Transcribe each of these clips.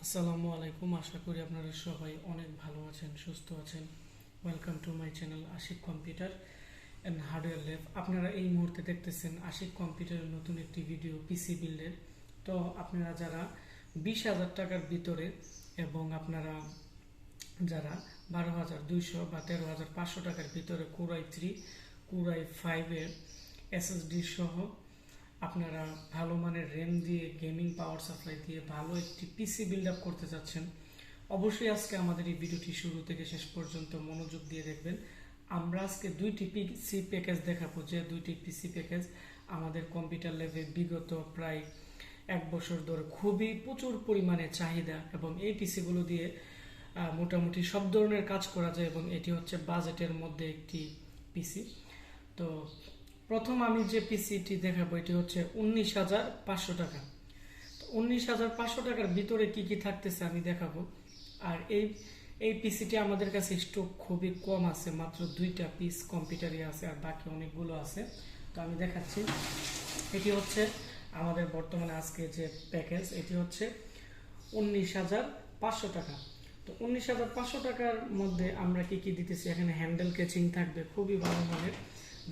আসসালামু আলাইকুম। আশা করি আপনারা সবাই অনেক ভালো আছেন, সুস্থ আছেন। Welcome to my channel Ashik computer and hardware lab. আপনারা এই মুহূর্তে দেখতেছেন আশিক কম্পিউটারের নতুন একটি ভিডিও পিসি বিল্ডের। তো আপনারা যারা 20,000 টাকার ভিতরে এবং আপনারা যারা 12,200 বা 13,500 টাকার ভিতরে কোরাই 3 কোরাই 5 এসএসডি সহ আপনারা ভালো মানের র্যাম দিয়ে গেমিং পাওয়ার সাপ্লাই দিয়ে ভালো একটি পিসি বিল্ড আপ করতে যাচ্ছেন, অবশ্যই আজকে আমাদের এই ভিডিওটি শুরু থেকে শেষ পর্যন্ত মনোযোগ দিয়ে দেখবেন। আমরা আজকে দুইটি পিসি প্যাকেজ দেখাবো, যে দুইটি পিসি প্যাকেজ আমাদের কম্পিউটার ল্যাবে বিগত প্রায় 1 বছর ধরে খুবই প্রচুর পরিমাণে চাহিদা, এবং এই পিসিগুলো দিয়ে মোটামুটি সব ধরনের কাজ করা যায়, এবং এটি হচ্ছে বাজেটের মধ্যে একটি পিসি। তো প্রথম আমি যে পিসিটি দেখাবো এটি হচ্ছে 19,500 টাকা। 19,500 টাকার ভিতরে কি কি থাকতেছে আমি দেখাবো। আর এই পিসিটি আমাদের কাছে স্টক খুবই কম আছে, মাত্র 2টা পিস কম্পিউটারই আছে, আর বাকি অনেকগুলো আছে। তো আমি দেখাচ্ছি। এটি হচ্ছে আমাদের বর্তমানে আজকে যে প্যাকেজ, এটি হচ্ছে 19,500 টাকা। তো 19,500 টাকার মধ্যে আমরা কি কি দিতেছি, এখানে হ্যান্ডেল কেচিং থাকবে খুবই ভালো মানের,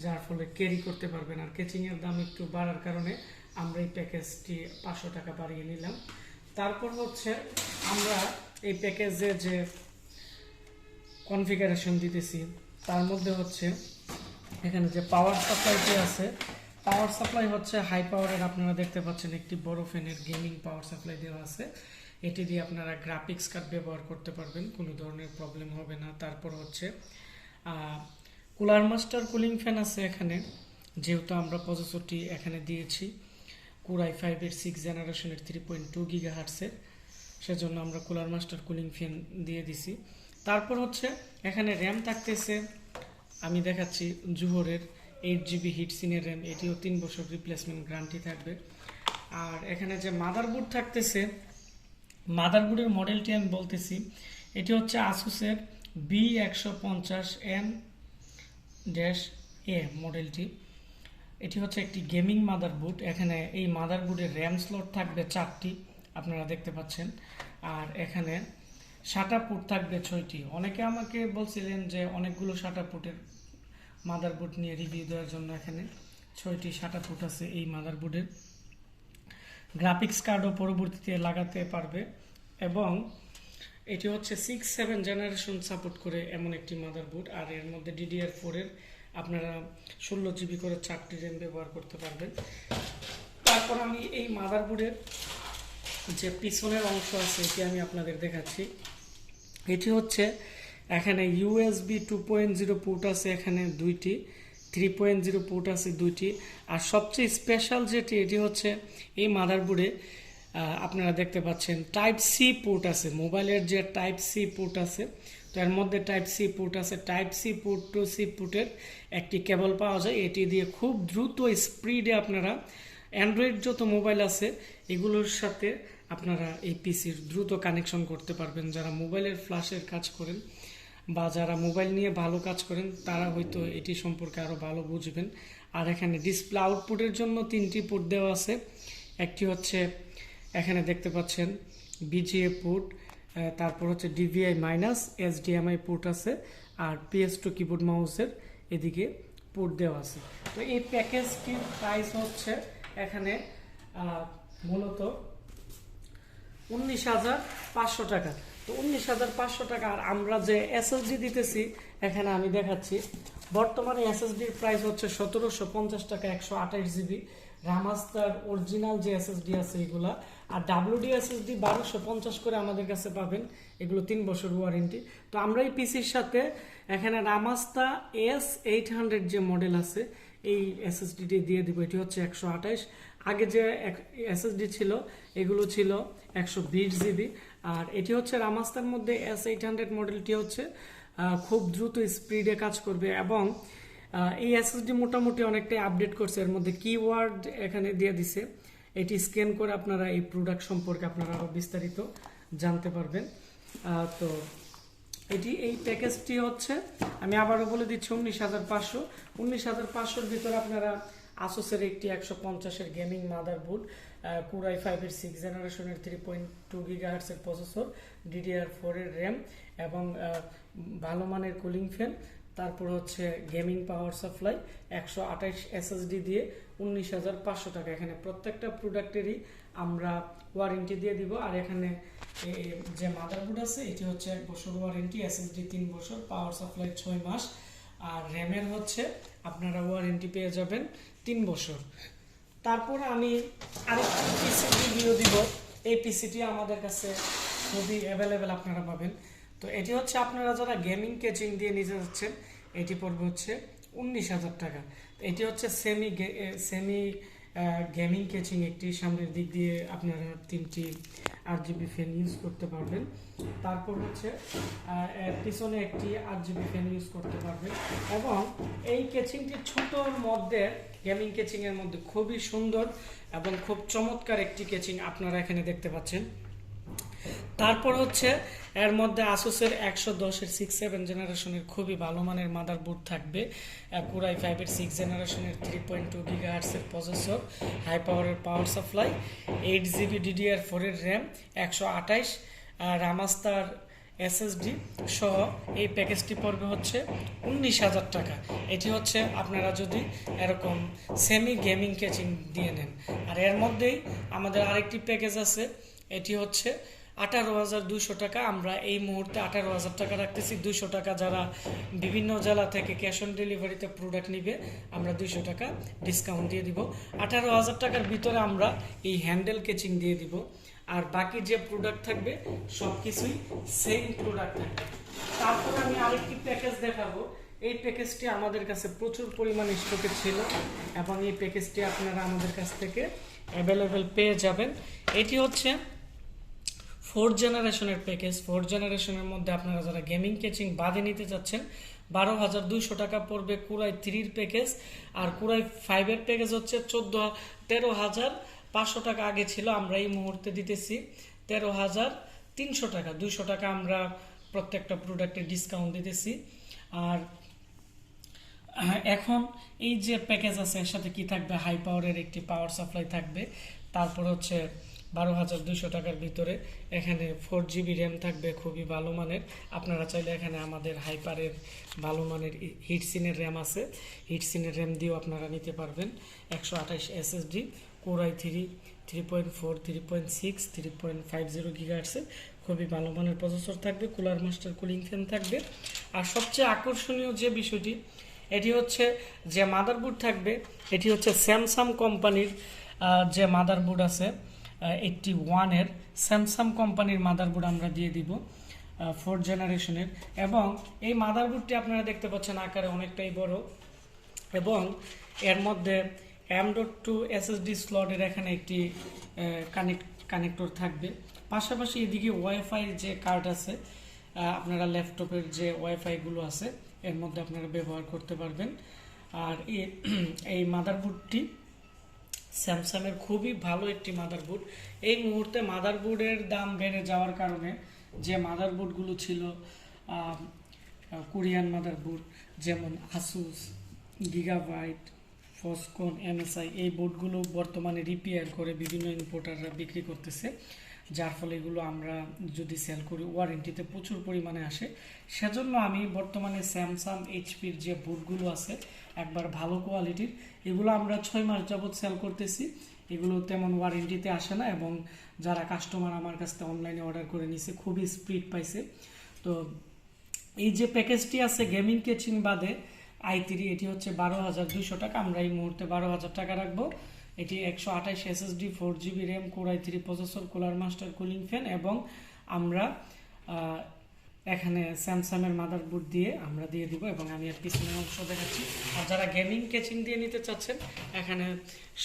যার ফলে ক্যারি করতে পারবেন। আর কেচিংয়ের দাম একটু বাড়ার কারণে আমরা এই প্যাকেজটি 500 টাকা বাড়িয়ে নিলাম। তারপর হচ্ছে আমরা এই প্যাকেজে যে কনফিগারেশন দিতেছি তার মধ্যে হচ্ছে এখানে যে পাওয়ার সাপ্লাইটি আছে, পাওয়ার সাপ্লাই হচ্ছে হাই পাওয়ারের। আপনারা দেখতে পাচ্ছেন একটি বড় ফ্যানের গেমিং পাওয়ার সাপ্লাই দেওয়া আছে। এটি দিয়ে আপনারা গ্রাফিক্স কার্ড ব্যবহার করতে পারবেন, কোনো ধরনের প্রবলেম হবে না। তারপর হচ্ছে কুলার মাস্টার কুলিং ফ্যান আছে এখানে, যেহেতু আমরা প্রসেসরটি এখানে দিয়েছি কোরাই 5 6 জেনারেশনের 3.2 গিগাহার্টসের, সেজন্য আমরা কুলার মাস্টার কুলিং ফ্যান দিয়ে দিছি। তারপর হচ্ছে এখানে র্যাম থাকতেছে, আমি দেখাচ্ছি জুহরের 8 GB হিটসিনের র্যাম, এটিও 3 বছর রিপ্লেসমেন্ট গ্যারান্টি থাকবে। আর এখানে যে মাদারবোর্ড থাকতেছে, মাদারবোর্ডের মডেলটি আমি বলতেছি, এটি হচ্ছে আসুসের B150N-A মডেলটি। এটি হচ্ছে একটি গেমিং মাদারবোর্ড। এখানে এই মাদারবোর্ডের র্যাম স্লট থাকবে 4টি, আপনারা দেখতে পাচ্ছেন। আর এখানে শাটা পোর্ট থাকবে 6টি। অনেকে আমাকে বলছিলেন যে অনেকগুলো শাটা পোর্টের মাদারবোর্ড নিয়ে রিভিউ দেওয়ার জন্য, এখানে 6টি শাটা পোর্ট আছে এই মাদারবোর্ডের। গ্রাফিক্স কার্ডও পরবর্তীতে লাগাতে পারবে, এবং এটি হচ্ছে 6-7 জেনারেশন সাপোর্ট করে এমন একটি মাদারবোর্ড। আর এর মধ্যে DDR4-এর আপনারা 16 GB করে 4টি র্যাম ব্যবহার করতে পারবেন। তারপর আমি এই মাদারবোর্ডের যে পিছনের অংশ আছে এটি আমি আপনাদের দেখাচ্ছি। এটি হচ্ছে এখানে USB 2.0 পোর্ট আছে এখানে 2টি, 3.0 পোর্ট আছে 2টি। আর সবচেয়ে স্পেশাল যেটি, এটি হচ্ছে এই মাদারবোর্ডে আপনারা দেখতে পাচ্ছেন Type-C পোর্ট আছে। মোবাইলের যে Type-C পোর্ট আছে, তো এর মধ্যে Type-C পোর্ট আছে। Type-C পোর্ট টু সি পোর্টের একটি কেবল পাওয়া যায়, এটি দিয়ে খুব দ্রুত স্পিডে আপনারা অ্যান্ড্রয়েড যত মোবাইল আছে এগুলোর সাথে আপনারা এই পিসির দ্রুত কানেকশন করতে পারবেন। যারা মোবাইলের ফ্ল্যাশের কাজ করেন বা যারা মোবাইল নিয়ে ভালো কাজ করেন তারা হয়তো এটি সম্পর্কে আরও ভালো বুঝবেন। আর এখানে ডিসপ্লে আউটপুটের জন্য 3টি পোর্ট দেওয়া আছে। একটি হচ্ছে এখানে দেখতে পাচ্ছেন BGA পোর্ট, তারপর হচ্ছে DVI- HDMI পোর্ট আছে, আর PS2 কিবোর্ড মাউসের এদিকে পোর্ট দেওয়া আছে। তো এই প্যাকেজটির প্রাইস হচ্ছে এখানে মূলত 19,500 টাকা। তো 19,500 টাকা। আর আমরা যে SSD দিতেছি এখানে আমি দেখাচ্ছি, বর্তমানে SSDর প্রাইস হচ্ছে 1,750 টাকা 128 GB। রামাস্টার অরিজিনাল যে SSD আছে এগুলা, আর WD SSD 1,250 করে আমাদের কাছে পাবেন, এগুলো 3 বছর ওয়ারেন্টি। তো আমরা এই পিসির সাথে এখানে রামাস্তা S800 যে মডেল আছে এই SSDটি দিয়ে দিব। এটি হচ্ছে 128। আগে যে SSD ছিল এগুলো ছিল 120 GB। আর এটি হচ্ছে রামাস্তার মধ্যে S800 মডেলটি হচ্ছে খুব দ্রুত স্পিডে কাজ করবে, এবং এই SSD মোটামুটি অনেকটাই আপডেট করছে। এর মধ্যে কিওয়ার্ড এখানে দিয়ে দিছে, এটি স্ক্যান করে আপনারা এই প্রোডাক্ট সম্পর্কে আপনারা আরও বিস্তারিত জানতে পারবেন। তো এই প্যাকেজটি হচ্ছে, আমি আবারও বলে দিচ্ছি, 19,500। 19,500-র ভিতরে আপনারা আসুসের একটি 150-এর গেমিং মাদারবোর্ড, কোরাই 5-এর 6 জেনারেশনের 3.2 গিগাহার্টসের প্রসেসর, DDR4-এর র্যাম এবং ভালো মানের কুলিং ফ্যান। তারপর হচ্ছে গেমিং পাওয়ার সাপ্লাই 128 SSD দিয়ে 19,500 টাকা। এখানে প্রত্যেকটা প্রোডাক্টেরই আমরা ওয়ারেন্টি দিয়ে দিব। আর এখানে যে মাদারবোর্ড আছে এটি হচ্ছে 1 বছর ওয়ারেন্টি, SSD 3 বছর, পাওয়ার সাপ্লাই 6 মাস, আর র্যামের হচ্ছে আপনারা ওয়ারেন্টি পেয়ে যাবেন 3 বছর। তারপর আমি আরেকটি পিসি রিভিউ দিব। এই পিসিটি আমাদের কাছে খুবই অ্যাভেলেবেল আপনারা পাবেন। তো এটি হচ্ছে আপনারা যারা গেমিং কেচিং দিয়ে নিতে যাচ্ছেন, এটি পড়বে হচ্ছে 19,000 টাকা। এটি হচ্ছে সেমি গেমিং কেচিং, একটি সামনের দিক দিয়ে আপনারা 3টি RGB ফ্যান ইউজ করতে পারবেন। তারপর হচ্ছে পিছনে একটি RGB ফ্যান ইউজ করতে পারবেন। এবং এই কেচিংটি ছোটোর মধ্যে, গেমিং কেচিং এর মধ্যে খুবই সুন্দর এবং খুব চমৎকার একটি কেচিং আপনারা এখানে দেখতে পাচ্ছেন। তারপর হচ্ছে এর মধ্যে আসুসের 110-এর 6-7 জেনারেশনের খুবই ভালো মানের মাদারবোর্ড থাকবে, কোরাই 5-এর 6 জেনারেশনের 3.2 গিগাহার্টসের প্রসেসর, হাই পাওয়ারের পাওয়ার সাপ্লাই, 8GB DDR4-এর র্যাম, 128 রামাস্টার SSD সহ এই প্যাকেজটি পড়বে হচ্ছে 19,000 টাকা। এটি হচ্ছে আপনারা যদি এরকম সেমি গেমিং কেচিং দিয়ে নেন। আর এর মধ্যেই আমাদের আরেকটি প্যাকেজ আছে, এটি হচ্ছে 18,200 টাকা। আমরা এই মুহূর্তে 18,000 টাকা রাখতেছি। 200 টাকা যারা বিভিন্ন জেলা থেকে ক্যাশ অন ডেলিভারিতে প্রোডাক্ট নিবে, আমরা 200 টাকা ডিসকাউন্ট দিয়ে দিব। 18,000 টাকার ভিতরে আমরা এই হ্যান্ডেল কেচিং দিয়ে দিব। আর বাকি যে প্রোডাক্ট থাকবে সব কিছুই সেম প্রোডাক্ট থাকবে। তারপর আমি আরেকটি প্যাকেজ দেখাবো। এই প্যাকেজটি আমাদের কাছে প্রচুর পরিমাণে স্টকে ছিল এবং এই প্যাকেজটি আপনারা আমাদের কাছ থেকে অ্যাভেলেবেল পেয়ে যাবেন। এটি হচ্ছে 4 জেনারেশনের প্যাকেজ। 4 জেনারেশনের মধ্যে আপনারা যারা গেমিং কেচিং বাদে নিতে চাচ্ছেন, 12,200 টাকা পড়বে কোরাই 3-র প্যাকেজ। আর কোরাই 5-এর প্যাকেজ হচ্ছে 13,500 টাকা আগে ছিল, আমরা এই মুহূর্তে দিতেছি 13,300 টাকা। 200 টাকা আমরা প্রত্যেকটা প্রোডাক্টে ডিসকাউন্ট দিতেছি। আর এখন এই যে প্যাকেজ আছে এর সাথে কি থাকবে, হাই পাওয়ারের একটি পাওয়ার সাপ্লাই থাকবে। তারপর হচ্ছে 12,200 টাকার ভিতরে এখানে 4GB র্যাম থাকবে, খুবই ভালো মানের। আপনারা চাইলে এখানে আমাদের হাইপারের ভালো মানের হিটসিনের র্যাম আছে, হিটসিনের র্যাম দিয়েও আপনারা নিতে পারবেন। 128 SSD, কোরাই 3.4, 3.6, 3.50 গিগাহার্টসের খুবই ভালো মানের প্রসেসর থাকবে, কুলার মাস্টার কুলিং ফ্যান থাকবে। আর সবচেয়ে আকর্ষণীয় যে বিষয়টি, এটি হচ্ছে যে মাদারবোর্ড থাকবে, এটি হচ্ছে স্যামসাং কোম্পানির যে মাদারবোর্ড আছে 81-এর স্যামসাং কোম্পানির মাদারবোর্ড আমরা দিয়ে দিব 4 জেনারেশনের। এবং এই মাদারবোর্ডটি আপনারা দেখতে পাচ্ছেন আকারে অনেকটাই বড় এবং এর মধ্যে M.2 SSD স্লটের এখানে একটি কানেক্টর থাকবে। পাশাপাশি এদিকে ওয়াইফাই যে কার্ড আছে, আপনারা ল্যাপটপের যে ওয়াইফাইগুলো আছে এর মধ্যে আপনারা ব্যবহার করতে পারবেন। আর এই মাদারবোর্ডটি স্যামসাংয়ের খুবই ভালো একটি মাদারবোর্ড। এই মুহূর্তে মাদারবোর্ডের দাম বেড়ে যাওয়ার কারণে যে মাদারবোর্ডগুলো ছিল কোরিয়ান মাদারবোর্ড, যেমন আসুস, গিগাবাইট, ফসকন, MSI, এই বোর্ডগুলো বর্তমানে রিপেয়ার করে বিভিন্ন ইম্পোর্টাররা বিক্রি করতেছে, যার ফলে এগুলো আমরা যদি সেল করি ওয়ারেন্টিতে প্রচুর পরিমাণে আসে। সেজন্য আমি বর্তমানে স্যামসাং HP-র যে বোর্ডগুলো আছে একবার ভালো কোয়ালিটির, এগুলো আমরা 6 মাস যাবৎ সেল করতেছি। এগুলো তেমন ওয়ারেন্টিতে আসে না এবং যারা কাস্টমার আমার কাছ থেকে অনলাইনে অর্ডার করে নিছে খুবই স্পিড পাইছে। তো এই যে প্যাকেজটি আছে গেমিং কেচিং বাদে i3, এটি হচ্ছে 12,200 টাকা। আমরা এই মুহূর্তে 12,000 টাকা রাখবো। এটি 128 SSD, 4GB RAM, core i 3 processor, cooler master cooling fan এবং আমরা এখানে স্যামসাংয়ের মাদারবোর্ড দিয়ে আমরা দিয়ে দিব। এবং আমি এর পিছনের অংশ দেখাচ্ছি। আর যারা গেমিং কেচিং দিয়ে নিতে চাচ্ছেন এখানে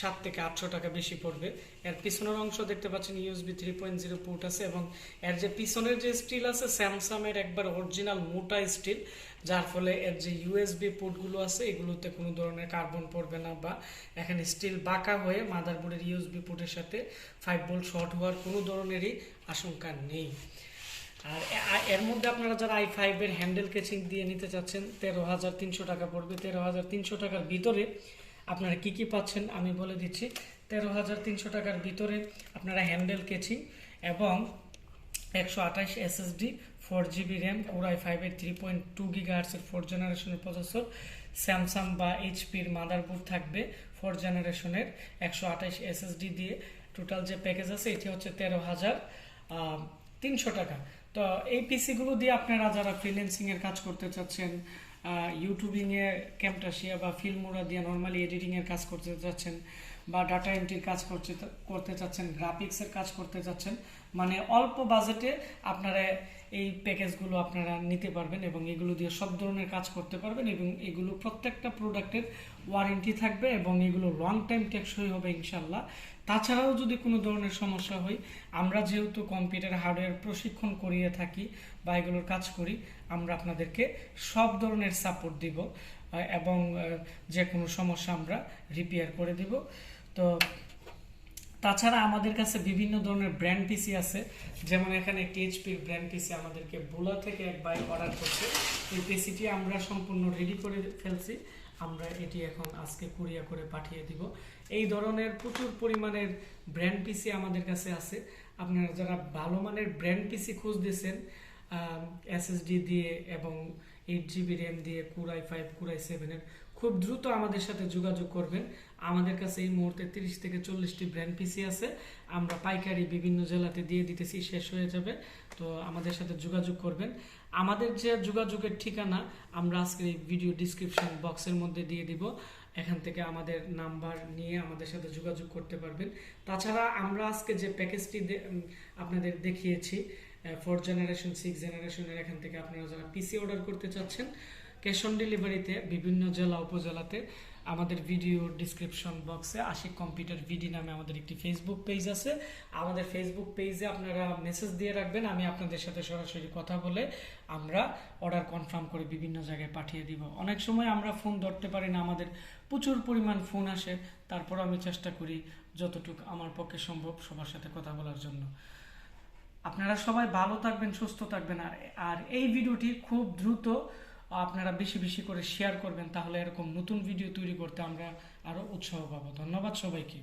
700 থেকে 800 টাকা বেশি পড়বে। এর পিছনের অংশ দেখতে পাচ্ছেন USB 3.0 পোর্ট আছে এবং এর যে পিছনের যে স্টিল আছে স্যামসাংয়ের একবার অরিজিনাল মোটা স্টিল, যার ফলে এর যে USB পোর্টগুলো আছে এগুলোতে কোনো ধরনের কার্বন পড়বে না বা এখানে স্টিল বাঁকা হয়ে মাদারবোর্ডের USB পোর্টের সাথে 5 ভোল্ট শর্ট হওয়ার কোনো ধরনেরই আশঙ্কা নেই। আর এর মধ্যে আপনারা যারা i5-এর হ্যান্ডেল কেচিং দিয়ে নিতে চাচ্ছেন 13,300 টাকা পড়বে। 13,300 টাকার ভিতরে আপনারা কি কি পাচ্ছেন আমি বলে দিচ্ছি। 13,300 টাকার ভিতরে আপনারা হ্যান্ডেল কেচিং এবং 128 SSD, 4GB র্যাম, কোর i5-এর 3.2 GHz-এর 4th জেনারেশনের প্রসেসর, স্যামসাং বা এইচপির মাদারবোর্ড থাকবে 4th জেনারেশনের 128 SSD দিয়ে। টোটাল যে প্যাকেজ আছে এটি হচ্ছে 13,300 টাকা। তো এই পিসিগুলো দিয়ে আপনারা যারা ফ্রিল্যান্সিংয়ের কাজ করতে চাচ্ছেন, ইউটিউবিংয়ে ক্যামটাশিয়া বা ফিল্মোরা দিয়ে নর্মালি এডিটিংয়ের কাজ করতে চাচ্ছেন, বা ডাটা এন্ট্রির কাজ করতে চাচ্ছেন, গ্রাফিক্সের কাজ করতে চাচ্ছেন, মানে অল্প বাজেটে আপনারা এই প্যাকেজগুলো আপনারা নিতে পারবেন এবং এগুলো দিয়ে সব ধরনের কাজ করতে পারবেন এবং এগুলো প্রত্যেকটা প্রোডাক্টের ওয়ারেন্টি থাকবে এবং এগুলো লং টাইম টেকসই হবে ইনশাল্লাহ। তাছাড়াও যদি কোনো ধরনের সমস্যা হয়, আমরা যেহেতু কম্পিউটার হার্ডওয়্যার প্রশিক্ষণ করিয়ে থাকি বা এগুলোর কাজ করি, আমরা আপনাদেরকে সব ধরনের সাপোর্ট দিব এবং যে কোনো সমস্যা আমরা রিপেয়ার করে দিব। তো তাছাড়া আমাদের কাছে বিভিন্ন ধরনের ব্র্যান্ড পিসি আছে, যেমন এখানে একটি এইচপির ব্র্যান্ড পিসি আমাদেরকে বুলা থেকে এক ভাই অর্ডার করছে। এই পিসিটি আমরা সম্পূর্ণ রেডি করে ফেলছি, আমরা এটি এখন আজকে কুরিয়ার করে পাঠিয়ে দিব। এই ধরনের প্রচুর পরিমাণের ব্র্যান্ড পিসি আমাদের কাছে আছে। আপনারা যারা ভালো মানের ব্র্যান্ড পিসি খুঁজতেছেন এসএসডি দিয়ে এবং 8GB র্যাম দিয়ে, কোর i5, কোর i7-এর, খুব দ্রুত আমাদের সাথে যোগাযোগ করবেন। আমাদের কাছে এই মুহূর্তে 30 থেকে 40টি ব্র্যান্ড পিসি আছে, আমরা পাইকারি বিভিন্ন জেলাতে দিয়ে দিতেছি, শেষ হয়ে যাবে। তো আমাদের সাথে যোগাযোগ করবেন। আমাদের যে যোগাযোগের ঠিকানা আমরা আজকে এই ভিডিও ডিসক্রিপশন বক্সের মধ্যে দিয়ে দিব, এখান থেকে আমাদের নাম্বার নিয়ে আমাদের সাথে যোগাযোগ করতে পারবেন। তাছাড়া আমরা আজকে যে প্যাকেজটি আপনাদের দেখিয়েছি 4th জেনারেশন, 6th জেনারেশনের, এখান থেকে আপনারা যারা পিসি অর্ডার করতে চাচ্ছেন ক্যাশ অন ডেলিভারিতে বিভিন্ন জেলা উপজেলাতে, আমাদের ভিডিও ডিসক্রিপশন বক্সে আশিক কম্পিউটার ভিডি নামে আমাদের একটি ফেসবুক পেজ আছে। আমাদের ফেসবুক পেজে আপনারা মেসেজ দিয়ে রাখবেন, আমি আপনাদের সাথে সরাসরি কথা বলে আমরা অর্ডার কনফার্ম করে বিভিন্ন জায়গায় পাঠিয়ে দিব। অনেক সময় আমরা ফোন ধরতে পারি না, আমাদের প্রচুর পরিমাণ ফোন আসে, তারপর আমি চেষ্টা করি যতটুকু আমার পক্ষে সম্ভব সবার সাথে কথা বলার জন্য। আপনারা সবাই ভালো থাকবেন, সুস্থ থাকবেন। আর এই ভিডিওটি খুব দ্রুত আপনারা বেশি বেশি করে শেয়ার করবেন, তাহলে এরকম নতুন ভিডিও তৈরি করতে আমরা আরো উৎসাহ পাবো। ধন্যবাদ সবাইকে।